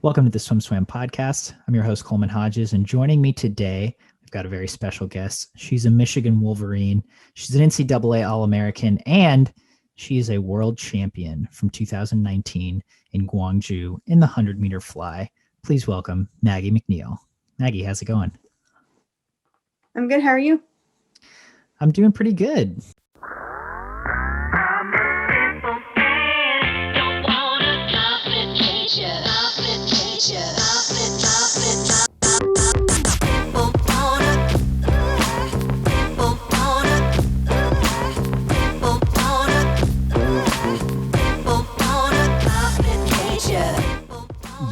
Welcome to the SwimSwam podcast. I'm your host, Coleman Hodges, and joining me today, we've got a very special guest. She's a Michigan Wolverine. She's an NCAA All-American, and she is a world champion from 2019 in Gwangju in the 100-meter fly. Please welcome Maggie Mcneil. Maggie, how's it going? I'm good. How are you? I'm doing pretty good.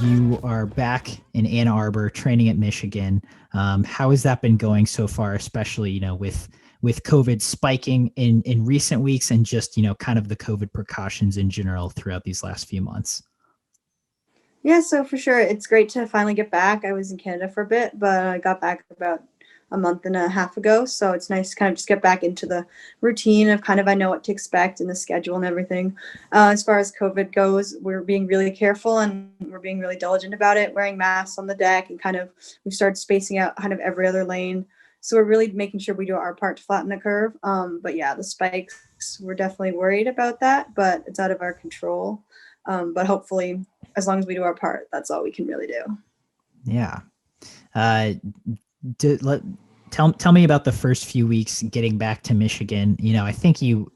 You are back in Ann Arbor training at Michigan. How has that been going so far, especially, with COVID spiking in recent weeks and just, kind of the COVID precautions in general throughout these last few months? Yeah, so for sure, it's great to finally get back. I was in Canada for a bit, but I got back about a month and a half ago. So it's nice to kind of just get back into the routine of I know what to expect in the schedule and everything. As far as COVID goes, we're being really careful and we're being really diligent about it, wearing masks on the deck, and we've started spacing out kind of every other lane. So we're really making sure we do our part to flatten the curve. But yeah, the spikes, we're definitely worried about that, but it's out of our control. But hopefully, as long as we do our part, that's all we can really do. Yeah. Tell me about the first few weeks getting back to Michigan. I think you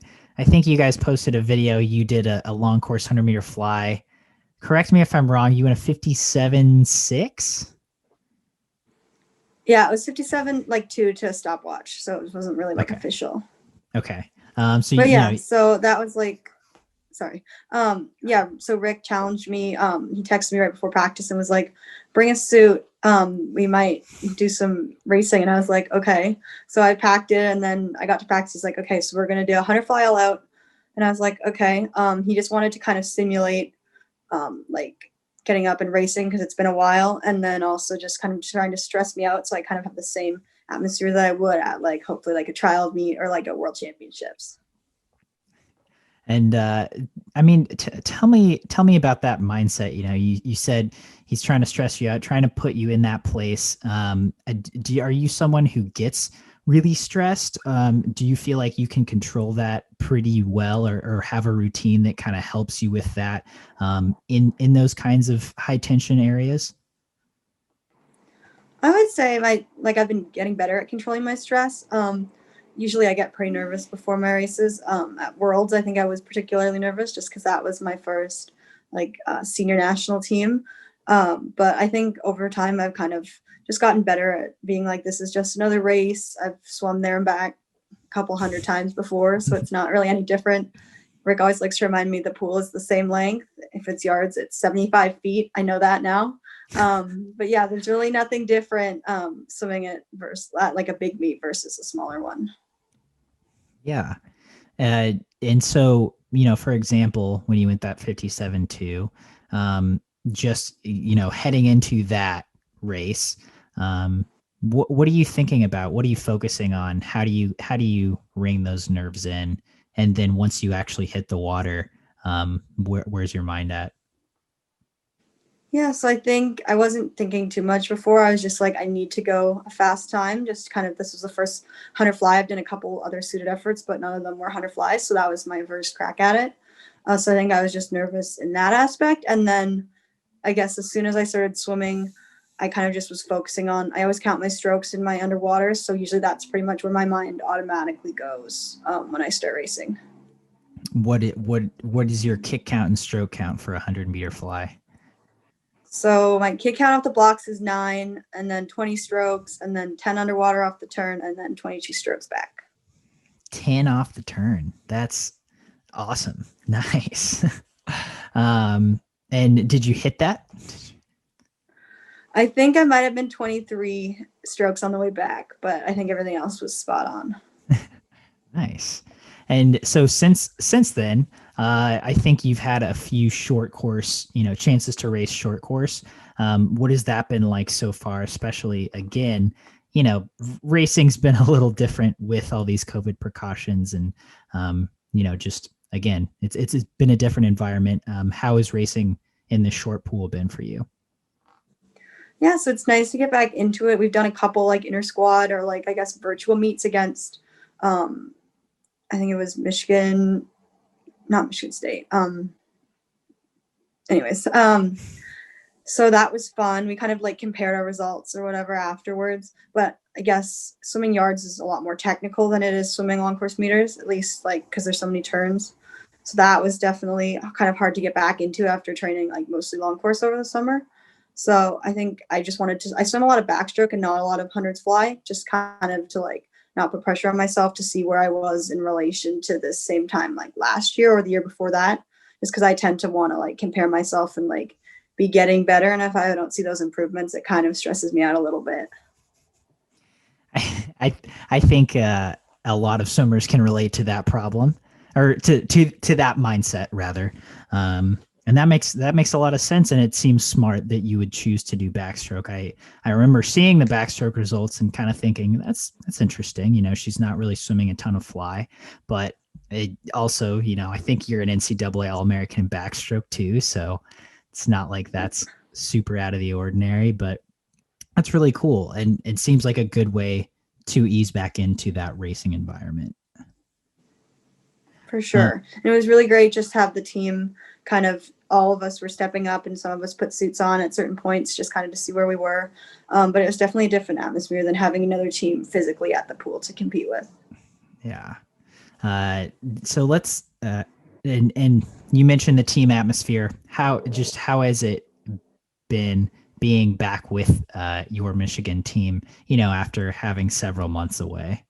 guys posted a video. You did a long course 100-meter fly. Correct me if I'm wrong. You went a 57.6. Yeah, it was 57.2 to a stopwatch, so it wasn't really official. Okay. So that was sorry. So Rick challenged me. He texted me right before practice and was like, bring a suit. We might do some racing. And I was like, okay. So I packed it, and then I got to practice. He's like, okay, so we're going to do a 100 fly all out. And I was like, okay. He just wanted to kind of simulate, getting up and racing, because it's been a while. And then also just kind of trying to stress me out, so I kind of have the same atmosphere that I would at hopefully a trial meet or a world championships. And tell me about that mindset. You said he's trying to stress you out, trying to put you in that place. Are you someone who gets really stressed? Do you feel like you can control that pretty well, or have a routine that kind of helps you with that in those kinds of high tension areas? I would say I've been getting better at controlling my stress. Usually I get pretty nervous before my races. At Worlds, I think I was particularly nervous just because that was my first senior national team. But I think over time I've kind of just gotten better at being this is just another race. I've swum there and back a couple hundred times before, so it's not really any different. Rick always likes to remind me the pool is the same length. If it's yards, it's 75 feet. I know that now. But yeah, there's really nothing different swimming it versus a big meet versus a smaller one. Yeah. And so, for example, when you went that 57.2, just, heading into that race, what are you thinking about? What are you focusing on? How do you ring those nerves in? And then once you actually hit the water, where's your mind at? Yeah, so I think I wasn't thinking too much before. I was just I need to go a fast time. Just this was the first 100 fly. I've done a couple other suited efforts, but none of them were 100 flies. So that was my first crack at it. So I think I was just nervous in that aspect. And then I guess as soon as I started swimming, I kind of just was focusing on, I always count my strokes in my underwater. So usually that's pretty much where my mind automatically goes when I start racing. What is your kick count and stroke count for a 100-meter fly? So my kick count off the blocks is 9, and then 20 strokes, and then 10 underwater off the turn, and then 22 strokes back. 10 off the turn. That's awesome. Nice. And did you hit that? I think I might have been 23 strokes on the way back, but I think everything else was spot on. Nice. And so since then, I think you've had a few short course, chances to race short course. What has that been like so far? Especially again, racing's been a little different with all these COVID precautions, and just again, it's been a different environment. How has racing in the short pool been for you? Yeah, so it's nice to get back into it. We've done a couple like inter squad or like I guess virtual meets against um I think it was Michigan, not Michigan State. Anyways, so that was fun. We kind of like compared our results or whatever afterwards. But I guess swimming yards is a lot more technical than it is swimming long course meters, at least like because there's so many turns. So that was definitely kind of hard to get back into after training like mostly long course over the summer. So I think I just wanted to, I swim a lot of backstroke and not a lot of hundreds fly, just kind of to like not put pressure on myself to see where I was in relation to this same time like last year or the year before that. Just because I tend to want to like compare myself and like be getting better. And if I don't see those improvements, it kind of stresses me out a little bit. I think a lot of swimmers can relate to that problem, or to that mindset rather. And that makes a lot of sense, and it seems smart that you would choose to do backstroke. I remember seeing the backstroke results and kind of thinking that's interesting. You know, she's not really swimming a ton of fly, but it also, you know, I think you're an NCAA All-American in backstroke too, so it's not like that's super out of the ordinary, but that's really cool, and it seems like a good way to ease back into that racing environment. For sure. And it was really great just to have the team kind of, all of us were stepping up and some of us put suits on at certain points just kind of to see where we were. But it was definitely a different atmosphere than having another team physically at the pool to compete with. Yeah. So let's, and you mentioned the team atmosphere. How has it been being back with your Michigan team, you know, after having several months away?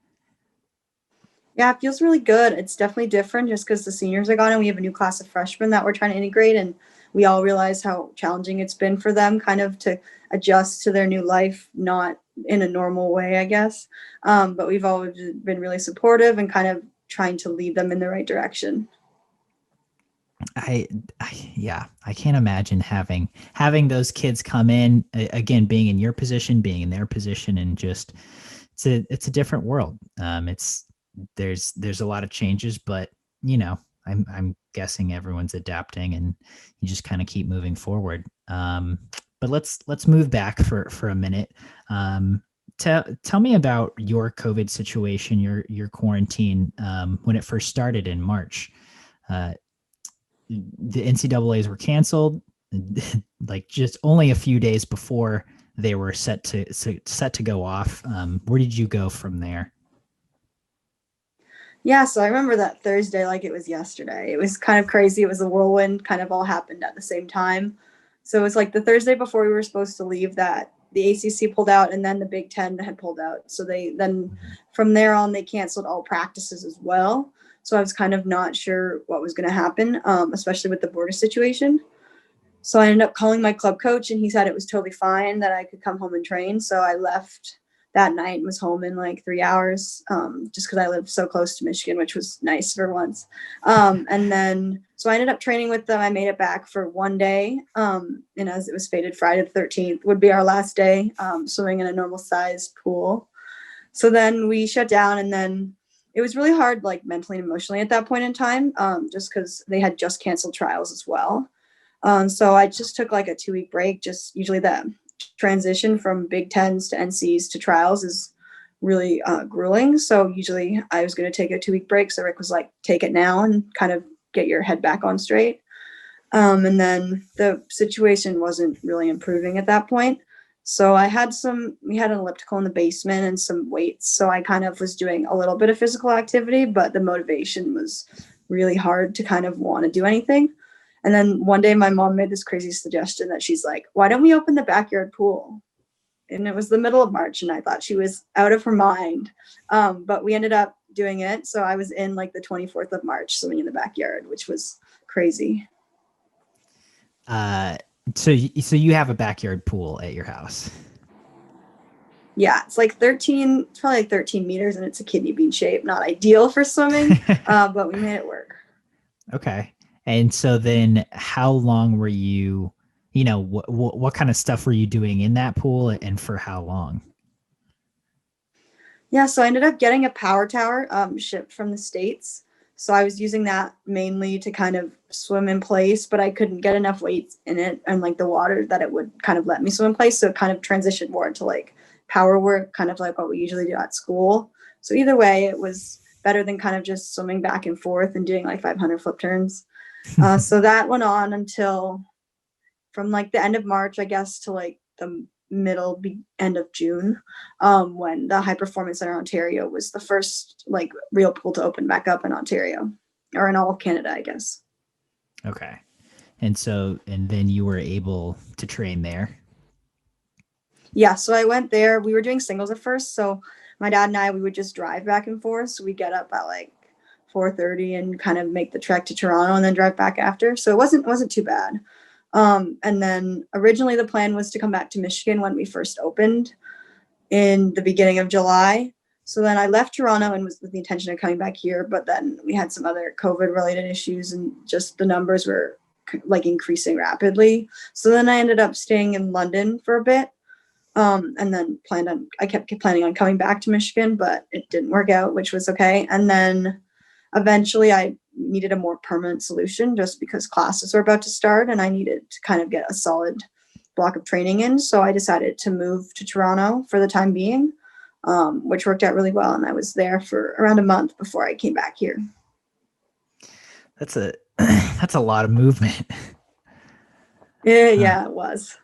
Yeah, it feels really good. It's definitely different just because the seniors are gone and we have a new class of freshmen that we're trying to integrate. And we all realize how challenging it's been for them kind of to adjust to their new life, not in a normal way, I guess. But we've always been really supportive and kind of trying to lead them in the right direction. I, yeah, I can't imagine having those kids come in again, being in your position, being in their position, and just it's a different world. It's there's a lot of changes, but you know, I'm guessing everyone's adapting, and you just kind of keep moving forward. But let's move back for a minute. Tell me about your COVID situation, your quarantine when it first started in March. The NCAA's were canceled like just only a few days before they were set to go off. Where did you go from there? Yeah, so I remember that Thursday like it was yesterday. It was kind of crazy. It was a whirlwind, kind of all happened at the same time. So it was like the Thursday before we were supposed to leave that the ACC pulled out and then the Big Ten had pulled out. So they then from there on, they canceled all practices as well. So I was kind of not sure what was going to happen, especially with the border situation. So I ended up calling my club coach and he said it was totally fine that I could come home and train. So I left that night and was home in like 3 hours, just because I live so close to Michigan, which was nice for once. And then, so I ended up training with them. I made it back for one day. And as it was fated, Friday the 13th would be our last day, swimming in a normal sized pool. So then we shut down, and then it was really hard, like mentally and emotionally at that point in time, just because they had just canceled trials as well. So I just took like a 2-week break. Just usually the transition from Big Tens to NCs to trials is really grueling. So usually I was going to take a 2-week break. So Rick was like, take it now and kind of get your head back on straight. And then the situation wasn't really improving at that point. So we had an elliptical in the basement and some weights. So I kind of was doing a little bit of physical activity, but the motivation was really hard to kind of want to do anything. And then one day my mom made this crazy suggestion that she's like, why don't we open the backyard pool? And it was the middle of March and I thought she was out of her mind. But we ended up doing it. So I was in like the 24th of March swimming in the backyard, which was crazy. So you have a backyard pool at your house? Yeah, it's like 13, it's probably like 13 meters and it's a kidney bean shape. Not ideal for swimming, but we made it work. Okay. And so then how long were you, you know, what kind of stuff were you doing in that pool and for how long? Yeah, so I ended up getting a power tower shipped from the States. So I was using that mainly to kind of swim in place, but I couldn't get enough weights in it and like the water that it would kind of let me swim in place. So it kind of transitioned more into like power work, kind of like what we usually do at school. So either way, it was better than kind of just swimming back and forth and doing like 500 flip turns. So that went on until from like the end of March, I guess, to like the end of June, when the High Performance Center Ontario was the first like real pool to open back up in Ontario, or in all of Canada, I guess. Okay. And then you were able to train there. Yeah, so I went there. We were doing singles at first, so my dad and I, we would just drive back and forth. So we get up at like 4:30 and kind of make the trek to Toronto and then drive back after. So it wasn't too bad. And then originally the plan was to come back to Michigan when we first opened in the beginning of July. So then I left Toronto and was with the intention of coming back here, but then we had some other COVID related issues and just the numbers were like increasing rapidly. So then I ended up staying in London for a bit. And then I kept planning on coming back to Michigan, but it didn't work out, which was okay. And then eventually I needed a more permanent solution just because classes were about to start and I needed to kind of get a solid block of training in. So I decided to move to Toronto for the time being, which worked out really well. And I was there for around a month before I came back here. That's a that's a lot of movement. Yeah, it was.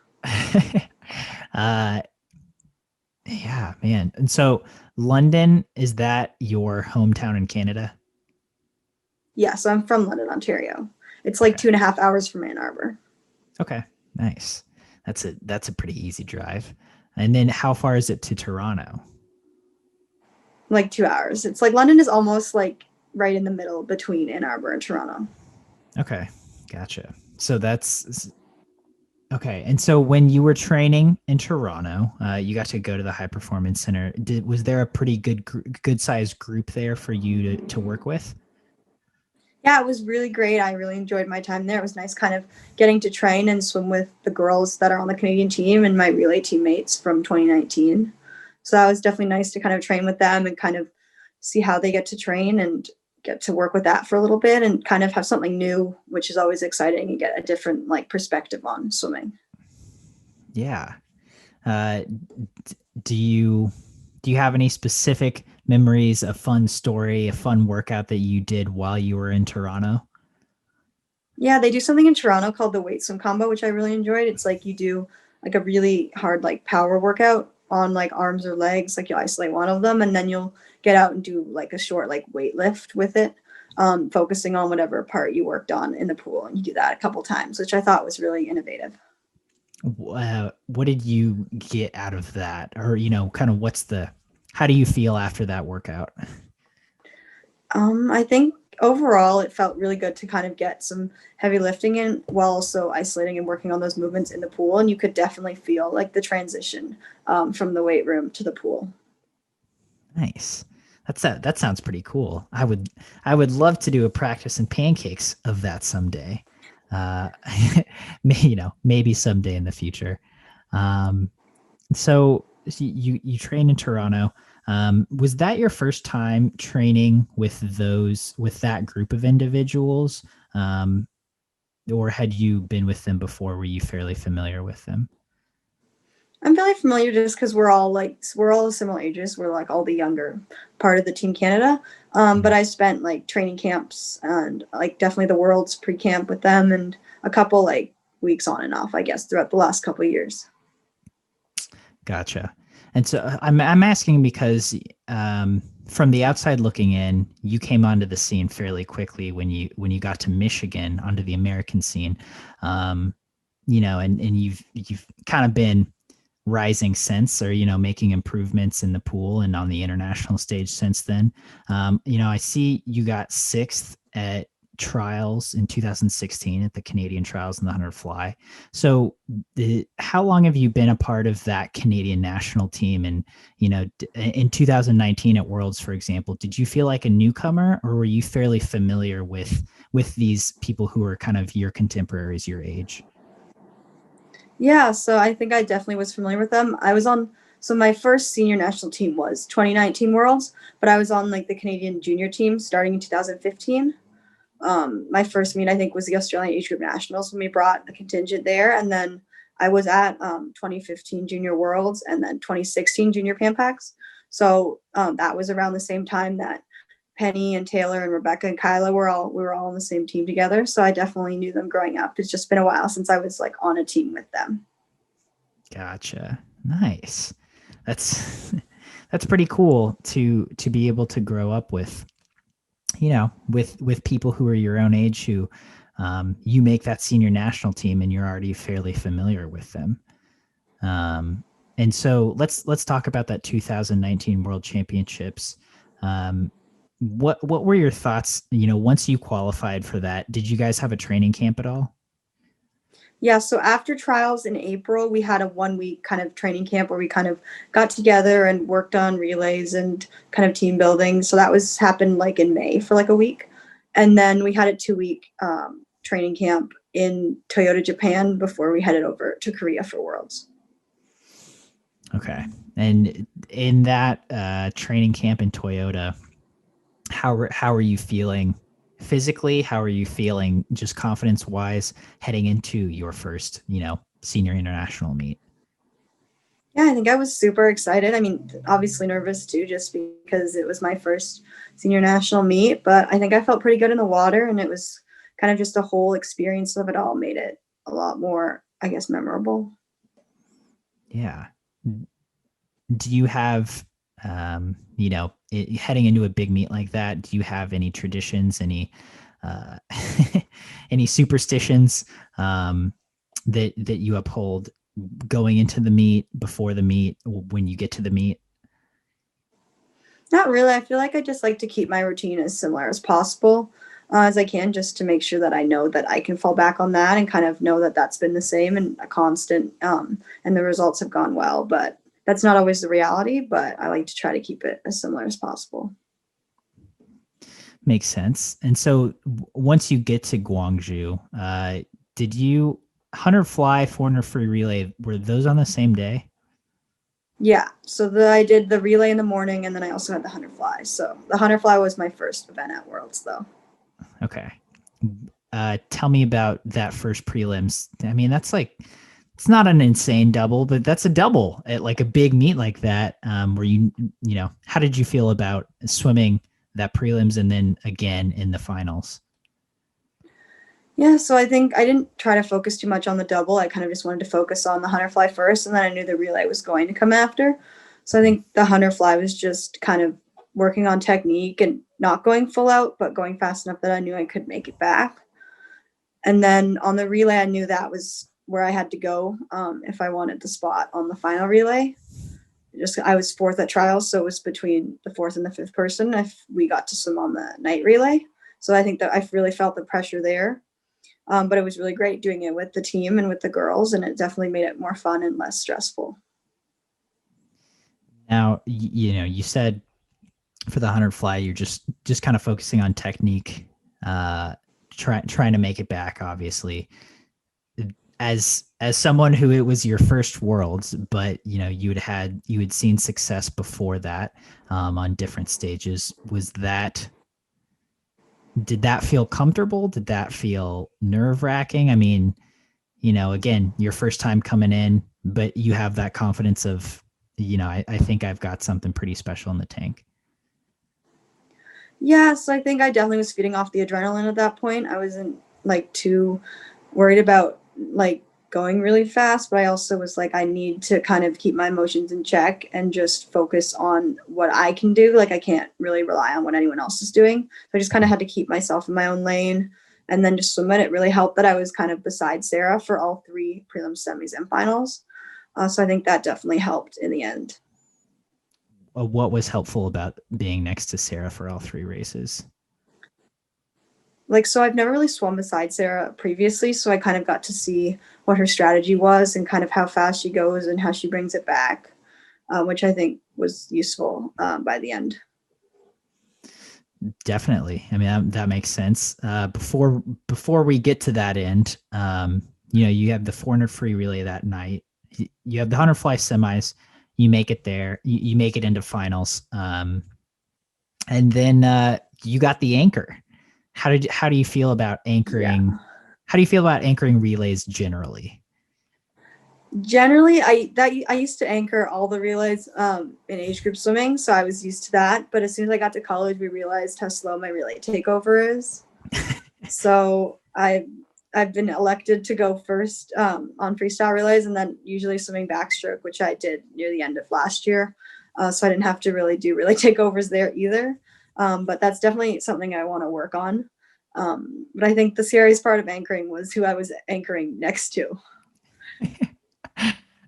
uh yeah, man. And so London, is that your hometown in Canada? Yeah, so I'm from London, Ontario. It's like Okay. 2.5 hours from Ann Arbor. Okay. Nice. That's a pretty easy drive. And then how far is it to Toronto? Like 2 hours. It's like London is almost like right in the middle between Ann Arbor and Toronto. Okay. Gotcha. So that's okay. And so when you were training in Toronto, you got to go to the High Performance Center. Was there a pretty good sized group there for you to work with? Yeah, it was really great. I really enjoyed my time there. It was nice kind of getting to train and swim with the girls that are on the Canadian team and my relay teammates from 2019. So that was definitely nice to kind of train with them and kind of see how they get to train and get to work with that for a little bit and kind of have something new, which is always exciting and get a different like perspective on swimming. Yeah. Uh, do you have any specific memories, a fun story, a fun workout that you did while you were in Toronto? Yeah, they do something in Toronto called the weight swim combo, which I really enjoyed. It's like you do like a really hard like power workout on like arms or legs, like you isolate one of them, and then you'll get out and do like a short like weight lift with it, focusing on whatever part you worked on in the pool, and you do that a couple times, which I thought was really innovative. What did you get out of that? Or, kind of how do you feel after that workout? I think overall it felt really good to kind of get some heavy lifting in while also isolating and working on those movements in the pool. And you could definitely feel like the transition from the weight room to the pool. Nice. That sounds pretty cool. I would love to do a practice in pancakes of that someday. Uh, maybe someday in the future. Um, so you train in Toronto. Was that your first time training with that group of individuals? Or had you been with them before? Were you fairly familiar with them? I'm fairly familiar just because we're all similar ages. We're like all the younger part of the Team Canada. But I spent like training camps and like definitely the Worlds pre-camp with them and a couple like weeks on and off, I guess, throughout the last couple of years. Gotcha. And so I'm asking because from the outside looking in, you came onto the scene fairly quickly when you got to Michigan onto the American scene, and you've kind of been rising since, or making improvements in the pool and on the international stage since then. I see you got sixth at trials in 2016 at the Canadian trials in the 100 fly. So how long have you been a part of that Canadian national team? And in 2019 at Worlds, for example, did you feel like a newcomer, or were you fairly familiar with these people who are kind of your contemporaries, your age? Yeah, so I think I definitely was familiar with them. I was on So my first senior national team was 2019 Worlds, but I was on like the Canadian junior team starting in 2015. My first meet, I think, was the Australian Age Group Nationals when we brought a contingent there. And then I was at 2015 Junior Worlds and then 2016 Junior Pan Pacs. So that was around the same time that Penny and Taylor and Rebecca and Kyla we were all on the same team together. So I definitely knew them growing up. It's just been a while since I was like on a team with them. Gotcha. Nice. That's that's pretty cool to be able to grow up with, with people who are your own age who you make that senior national team and you're already fairly familiar with them. And so let's talk about that 2019 World Championships. What were your thoughts, once you qualified for that? Did you guys have a training camp at all? Yeah, so after trials in April, we had a 1 week kind of training camp where we kind of got together and worked on relays and kind of team building. So that happened like in May for like a week. And then we had a 2 week training camp in Toyota, Japan before we headed over to Korea for Worlds. Okay. And in that training camp in Toyota, how are you feeling physically? How are you feeling just confidence wise heading into your first, senior international meet? Yeah, I think I was super excited. I mean, obviously nervous too, just because it was my first senior national meet, but I think I felt pretty good in the water, and it was kind of just the whole experience of it all made it a lot more, I guess, memorable. Yeah. Do you have, heading into a big meet like that, do you have any traditions, any, any superstitions that you uphold going into the meet, before the meet, when you get to the meet? Not really. I feel like I just like to keep my routine as similar as possible as I can, just to make sure that I know that I can fall back on that and kind of know that that's been the same and a constant, and the results have gone well. But that's not always the reality, but I like to try to keep it as similar as possible. Makes sense. And so once you get to Gwangju, did you 100 fly, 400 free relay, were those on the same day? Yeah. So I did the relay in the morning, and then I also had the 100 fly. So the 100 fly was my first event at Worlds, though. Okay. Tell me about that first prelims. I mean, that's like, it's not an insane double, but that's a double at like a big meet like that. Where how did you feel about swimming that prelims and then again in the finals? Yeah, so I think I didn't try to focus too much on the double. I kind of just wanted to focus on the 100 fly first, and then I knew the relay was going to come after. So I think the 100 fly was just kind of working on technique and not going full out, but going fast enough that I knew I could make it back. And then on the relay, I knew that was where I had to go if I wanted the spot on the final relay. I was fourth at trials, so it was between the fourth and the fifth person if we got to swim on the night relay. So I think that I really felt the pressure there. But it was really great doing it with the team and with the girls, and it definitely made it more fun and less stressful. Now, you said for the 100 fly, you're just kind of focusing on technique, trying to make it back, obviously. As someone who it was your first Worlds, but you had seen success before that on different stages. Did that feel comfortable? Did that feel nerve-wracking? I mean, again, your first time coming in, but you have that confidence of, I think I've got something pretty special in the tank. Yeah, so I think I definitely was feeding off the adrenaline at that point. I wasn't like too worried about like going really fast, but I also was like, I need to kind of keep my emotions in check and just focus on what I can do. Like I can't really rely on what anyone else is doing. So I just kind of had to keep myself in my own lane and then just swim it. It really helped that I was kind of beside Sarah for all three prelims, semis, and finals. So I think that definitely helped in the end. What was helpful about being next to Sarah for all three races? So I've never really swum beside Sarah previously, so I kind of got to see what her strategy was and kind of how fast she goes and how she brings it back, which I think was useful by the end. Definitely. I mean, that makes sense. Before we get to that end, you have the 400 free relay that night. You have the 100 fly semis. you make it there, you make it into finals. And then you got the anchor. How do you feel about anchoring? Yeah. How do you feel about anchoring relays generally? Generally, I used to anchor all the relays in age group swimming, so I was used to that. But as soon as I got to college, we realized how slow my relay takeover is. So I've been elected to go first on freestyle relays, and then usually swimming backstroke, which I did near the end of last year. So I didn't have to really do relay takeovers there either. But that's definitely something I want to work on. But I think the scariest part of anchoring was who I was anchoring next to.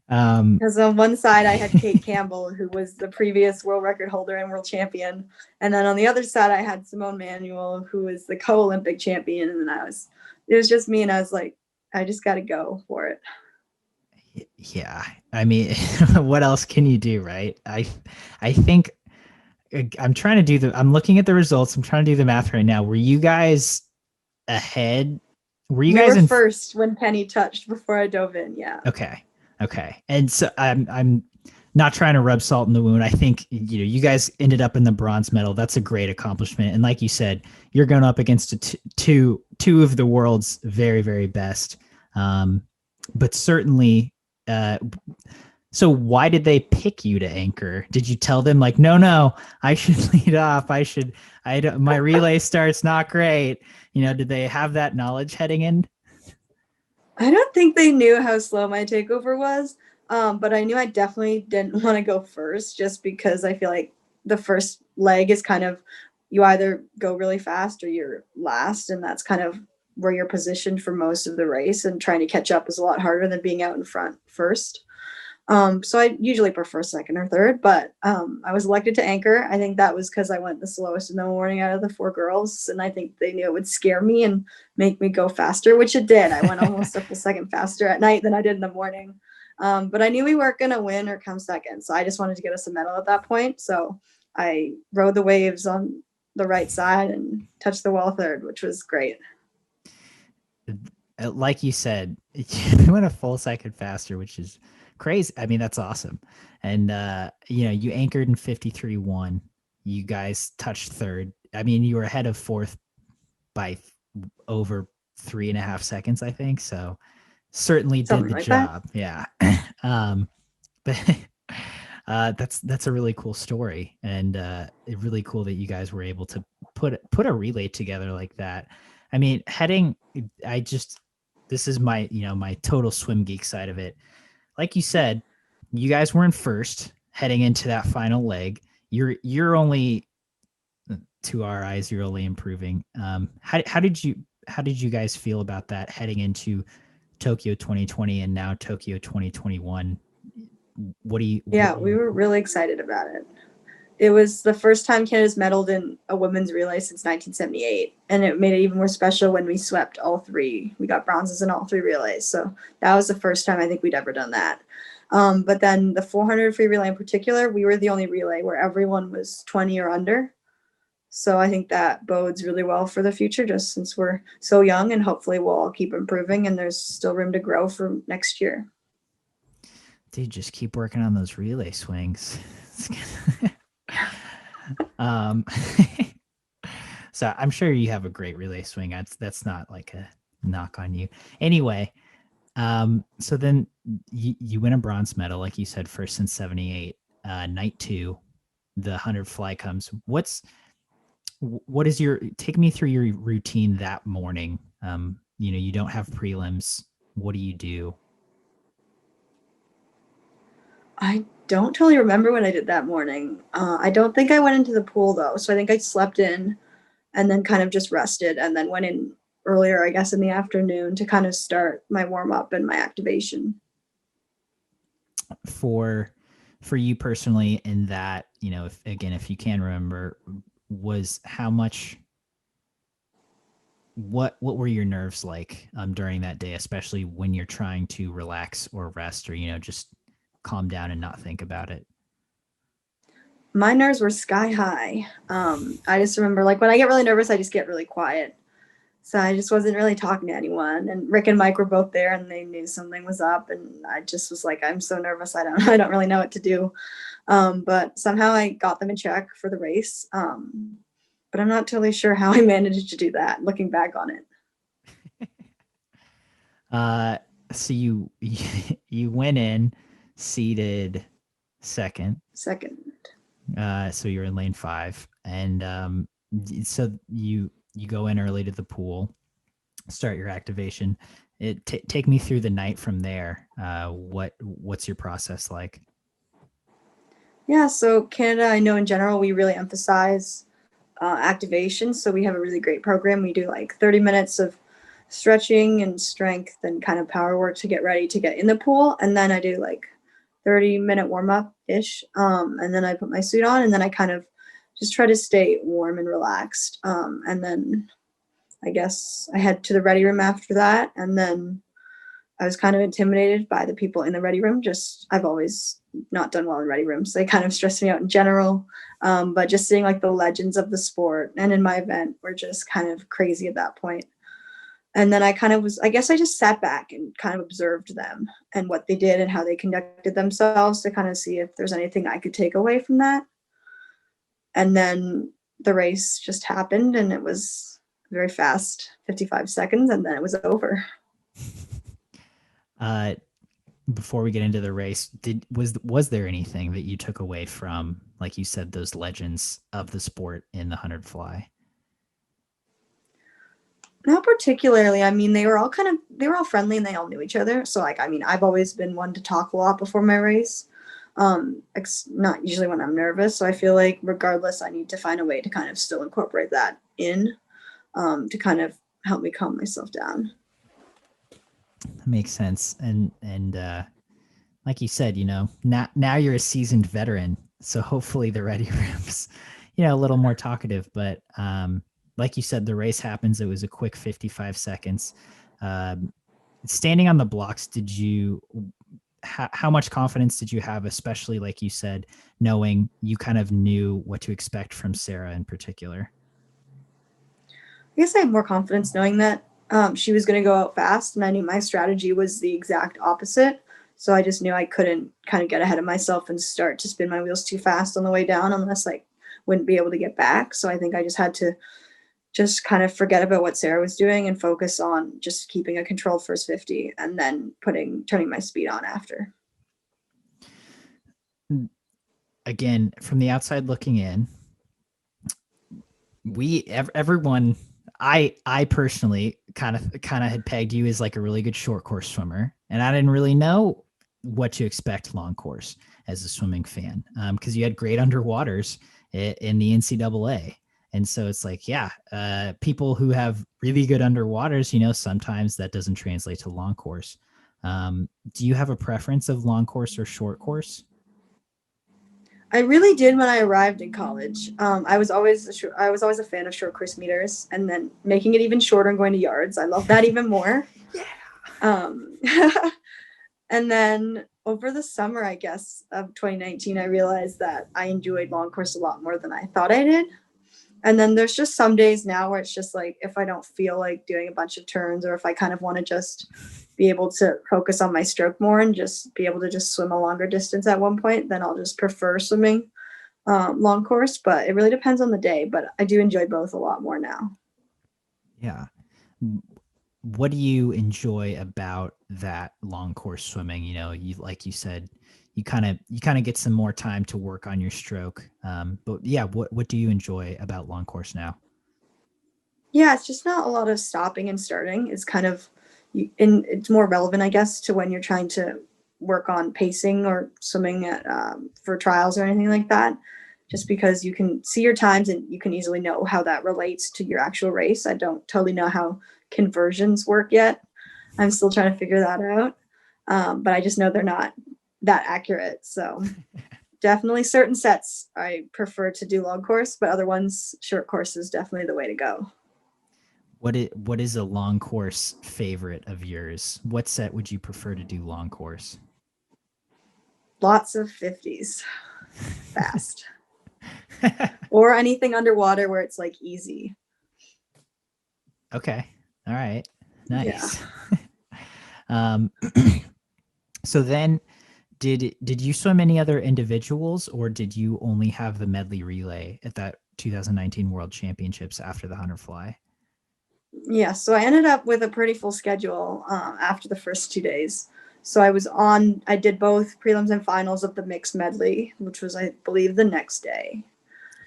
Because on one side I had Kate Campbell, who was the previous world record holder and world champion, and then on the other side I had Simone Manuel, who was the co-Olympic champion, and then it was just me, and I was like, I just got to go for it. Yeah, I mean, what else can you do, right? I think I'm looking at the results. I'm trying to do the math right now. Were you guys ahead? Were you We guys were in first when Penny touched before I dove in. Yeah. Okay. And so I'm not trying to rub salt in the wound. I think you guys ended up in the bronze medal. That's a great accomplishment. And like you said, you're going up against two of the world's very, very best. But certainly, so why did they pick you to anchor? Did you tell them like, no, I should lead off. My relay start's not great. Did they have that knowledge heading in? I don't think they knew how slow my takeover was, but I knew I definitely didn't want to go first just because I feel like the first leg is kind of, you either go really fast or you're last, and that's kind of where you're positioned for most of the race, and trying to catch up is a lot harder than being out in front first. So I usually prefer second or third, but I was elected to anchor. I think that was because I went the slowest in the morning out of the four girls, and I think they knew it would scare me and make me go faster, which it did. I went almost a full second faster at night than I did in the morning. But I knew we weren't going to win or come second, so I just wanted to get us a medal at that point. So I rode the waves on the right side and touched the wall third, which was great. Like you said, you went a full second faster, which is crazy. I mean, that's awesome. And you anchored in 53-1. You guys touched third. I mean, you were ahead of fourth by over 3.5 seconds, I think. So certainly Something did the like job. That. Yeah. But that's a really cool story, and really cool that you guys were able to put a relay together like that. I mean, this is my my total swim geek side of it. Like you said, you guys were in first heading into that final leg. You're only, to our eyes, you're only improving. How did you guys feel about that heading into Tokyo 2020 and now Tokyo 2021? Yeah, we were really excited about it. It was the first time Canada's medaled in a women's relay since 1978, and it made it even more special when we swept all three. We got bronzes in all three relays, so that was the first time I think we'd ever done that. But then the 400 free relay in particular, we were the only relay where everyone was 20 or under. So I think that bodes really well for the future, just since we're so young, and hopefully we'll all keep improving, and there's still room to grow for next year. Dude, just keep working on those relay swings. So I'm sure you have a great relay swing. That's not like a knock on you. Anyway, so then you win a bronze medal, like you said, first since 78. Night 2, the 100 fly comes. Take me through your routine that morning. You don't have prelims. What do you do? I don't totally remember what I did that morning. I don't think I went into the pool though. So I think I slept in and then kind of just rested, and then went in earlier, I guess, in the afternoon to kind of start my warm up and my activation. For you personally, in that, if you can remember, was how much, what were your nerves like during that day, especially when you're trying to relax or rest, or just calm down and not think about it? My nerves were sky high. I just remember, like, when I get really nervous, I just get really quiet. So I just wasn't really talking to anyone. And Rick and Mike were both there, and they knew something was up. And I just was like, I'm so nervous. I don't really know what to do. But somehow I got them in check for the race. But I'm not totally sure how I managed to do that, looking back on it. So you went in seated second. Second. So you're in lane 5, and so you go in early to the pool, start your activation. Take me through the night from there. What's your process like? Yeah, so Canada, I know in general, we really emphasize activation. So we have a really great program. We do like 30 minutes of stretching and strength and kind of power work to get ready to get in the pool. And then I do like 30-minute warm up ish. And then I put my suit on, and then I kind of just try to stay warm and relaxed. And then I guess I head to the ready room after that. And then I was kind of intimidated by the people in the ready room. Just, I've always not done well in ready rooms. They kind of stress me out in general. But just seeing like the legends of the sport and in my event were just kind of crazy at that point. And then I guess I just sat back and kind of observed them and what they did and how they conducted themselves to kind of see if there's anything I could take away from that. And then the race just happened, and it was very fast, 55 seconds, and then it was over. Before we get into the race, was there anything that you took away from, like you said, those legends of the sport in the 100 fly? Not particularly. I mean, they were all friendly, and they all knew each other. So like, I mean, I've always been one to talk a lot before my race. Not usually when I'm nervous. So I feel like regardless, I need to find a way to kind of still incorporate that in, to kind of help me calm myself down. That makes sense. And like you said, now you're a seasoned veteran, so hopefully the ready room's, a little more talkative. But like you said, the race happens. It was a quick 55 seconds. Standing on the blocks, how much confidence did you have, especially like you said, knowing you kind of knew what to expect from Sarah in particular? I guess I have more confidence knowing that she was going to go out fast, and I knew my strategy was the exact opposite. So I just knew I couldn't kind of get ahead of myself and start to spin my wheels too fast on the way down, unless I wouldn't be able to get back. So I think I just had to just kind of forget about what Sarah was doing and focus on just keeping a controlled first 50, and then turning my speed on after. Again, from the outside looking in, everyone, I personally kind of had pegged you as like a really good short course swimmer, and I didn't really know what to expect long course as a swimming fan, because you had great underwaters in the NCAA. And so it's like, people who have really good underwaters, sometimes that doesn't translate to long course. Do you have a preference of long course or short course? I really did when I arrived in college. I was always a fan of short course meters, and then making it even shorter and going to yards. I love that even more. Yeah. And then over the summer, I guess, of 2019, I realized that I enjoyed long course a lot more than I thought I did. And then there's just some days now where it's just like, if I don't feel like doing a bunch of turns, or if I kind of want to just be able to focus on my stroke more and just be able to just swim a longer distance at one point, then I'll just prefer swimming long course. But it really depends on the day. But I do enjoy both a lot more now. Yeah. What do you enjoy about that long course swimming? Like you said, you kind of get some more time to work on your stroke. But yeah, what do you enjoy about long course now? Yeah, it's just not a lot of stopping and starting. It's kind of, and it's more relevant, I guess, to when you're trying to work on pacing or swimming at for trials or anything like that. Just because you can see your times and you can easily know how that relates to your actual race. I don't totally know how conversions work yet. I'm still trying to figure that out. But I just know they're not that accurate. So definitely certain sets I prefer to do long course, but other ones, short course is definitely the way to go. What is a long course favorite of yours? What set would you prefer to do long course? Lots of 50s fast. Or anything underwater where it's like easy. Okay. All right. Yeah. Nice. um, so then did you swim any other individuals, or did you only have the medley relay at that 2019 World Championships after the 100 fly? Yeah, so I ended up with a pretty full schedule after the first 2 days. So I did both prelims and finals of the mixed medley, which was, I believe, the next day.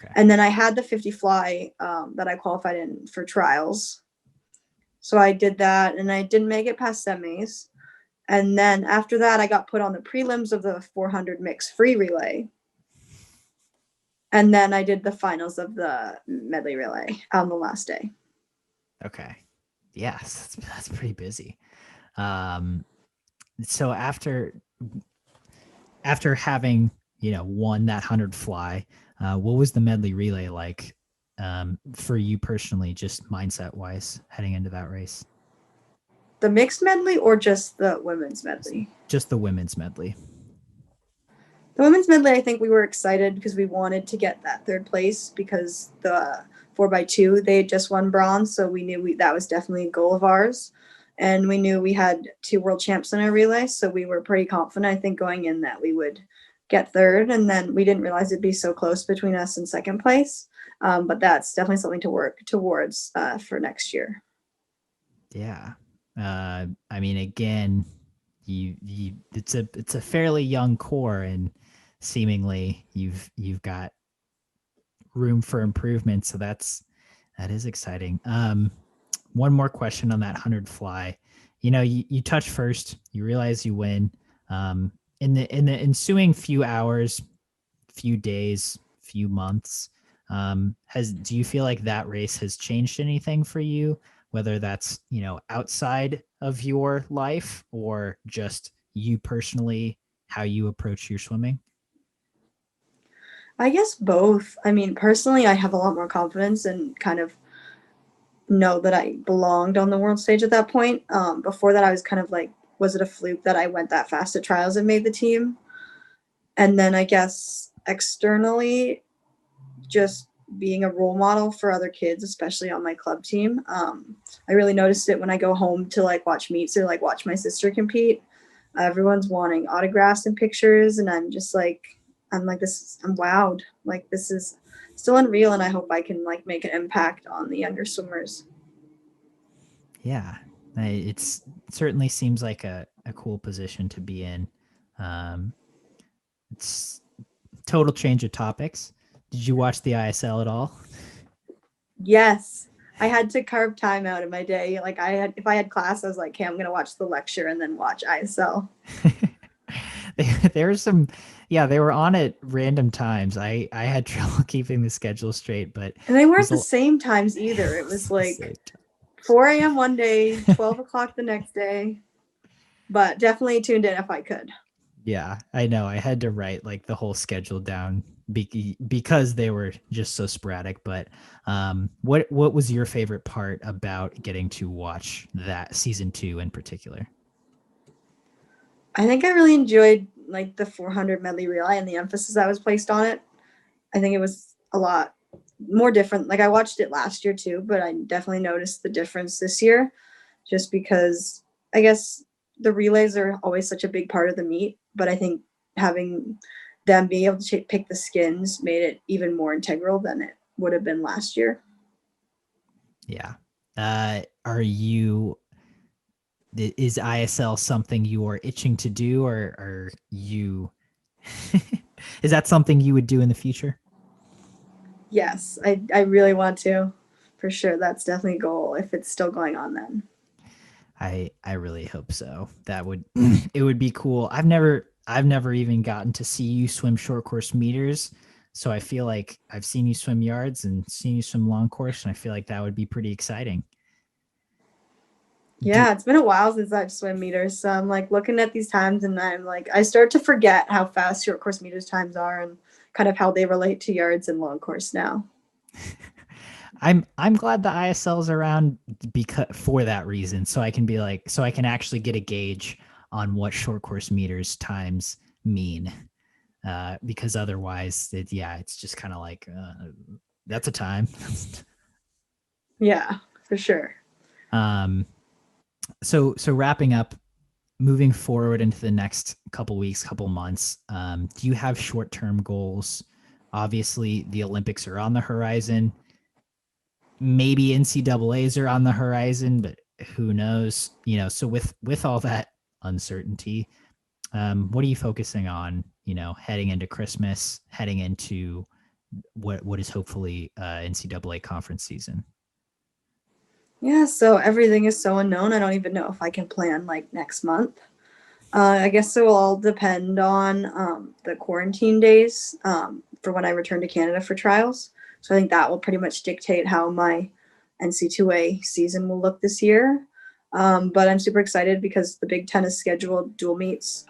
Okay. And then I had the 50 fly that I qualified in for trials. So I did that, and I didn't make it past semis. And then after that, I got put on the prelims of the 400 mixed free relay. And then I did the finals of the medley relay on the last day. Okay. Yes, that's pretty busy. Um, so after having won that 100 fly, what was the medley relay like for you personally, just mindset wise, heading into that race? The mixed medley or just the women's medley? Just the women's medley. The women's medley, I think we were excited because we wanted to get that third place because the 4x2, they had just won bronze. So we knew that was definitely a goal of ours. And we knew we had 2 world champs in our relay. So we were pretty confident, I think, going in that we would get third. And then we didn't realize it'd be so close between us and second place. But that's definitely something to work towards for next year. Yeah. I mean, again, it's a fairly young core, and seemingly you've got room for improvement. So that is exciting. One more question on that 100 fly. You touch first, you realize you win. In the ensuing few hours, few days, few months, do you feel like that race has changed anything for you, whether that's outside of your life or just you personally, how you approach your swimming? I guess both. I mean, personally, I have a lot more confidence and kind of know that I belonged on the world stage at that point. Before that, I was kind of like, was it a fluke that I went that fast at trials and made the team? And then I guess externally, just being a role model for other kids, especially on my club team. I really noticed it when I go home to like watch meets or like watch my sister compete. Everyone's wanting autographs and pictures, and I'm like, I'm wowed. Like, this is still unreal, and I hope I can like make an impact on the younger swimmers. Yeah, it certainly seems like a cool position to be in. Um, it's total change of topics. Did you watch the ISL at all? Yes. I had to carve time out of my day. Like, if I had class, I was like, okay, I'm gonna watch the lecture and then watch ISL. There were some, yeah, they were on at random times. I had trouble keeping the schedule straight, but it And they weren't was the same times either. It was the like same time. 4 a.m. one day, 12 o'clock the next day, but definitely tuned in if I could. Yeah, I know. I had to write like the whole schedule down because they were just so sporadic. But what was your favorite part about getting to watch that season 2 in particular? I think I really enjoyed like the 400 medley relay and the emphasis that was placed on it. I think it was a lot more different. Like, I watched it last year too, but I definitely noticed the difference this year just because I guess the relays are always such a big part of the meet, but I think having them being able to pick the skins made it even more integral than it would have been last year. Yeah. Are you is ISL something you are itching to do, or are you is that something you would do in the future? Yes, I really want to, for sure. That's definitely a goal if it's still going on then. I really hope so. That would it would be cool. I've never even gotten to see you swim short course meters, so I feel like I've seen you swim yards and seen you swim long course, and I feel like that would be pretty exciting. Do Yeah, it's been a while since I've swim meters. So I'm like looking at these times and I'm like, I start to forget how fast short course meters times are and kind of how they relate to yards and long course now. I'm glad the ISL's around because for that reason, so I can be like, so I can actually get a gauge on what short course meters times mean. Because otherwise, it's just kind of like that's a time. Yeah, for sure. So wrapping up, moving forward into the next couple weeks, couple months, do you have short-term goals? Obviously, the Olympics are on the horizon. Maybe NCAAs are on the horizon, but who knows? So with all that uncertainty, what are you focusing on? Heading into Christmas, heading into what is hopefully NCAA conference season. Yeah, so everything is so unknown. I don't even know if I can plan like next month. I guess it will all depend on the quarantine days for when I return to Canada for trials. So I think that will pretty much dictate how my NC2A season will look this year. But I'm super excited because the Big Ten has scheduled dual meets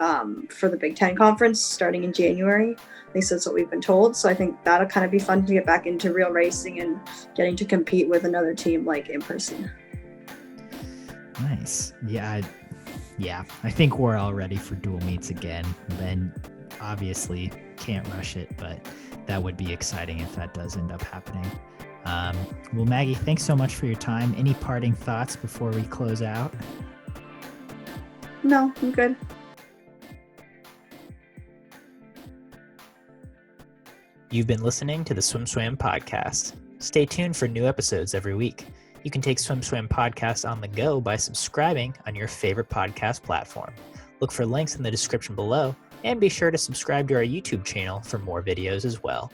for the Big Ten conference starting in January. At least that's what we've been told. So I think that'll kind of be fun to get back into real racing and getting to compete with another team like in person. Nice. Yeah, I think we're all ready for dual meets again. And obviously can't rush it, but that would be exciting if that does end up happening. Well, Maggie, thanks so much for your time. Any parting thoughts before we close out? No, I'm good. You've been listening to the SwimSwam podcast. Stay tuned for new episodes every week. You can take SwimSwam podcast on the go by subscribing on your favorite podcast platform. Look for links in the description below, and be sure to subscribe to our YouTube channel for more videos as well.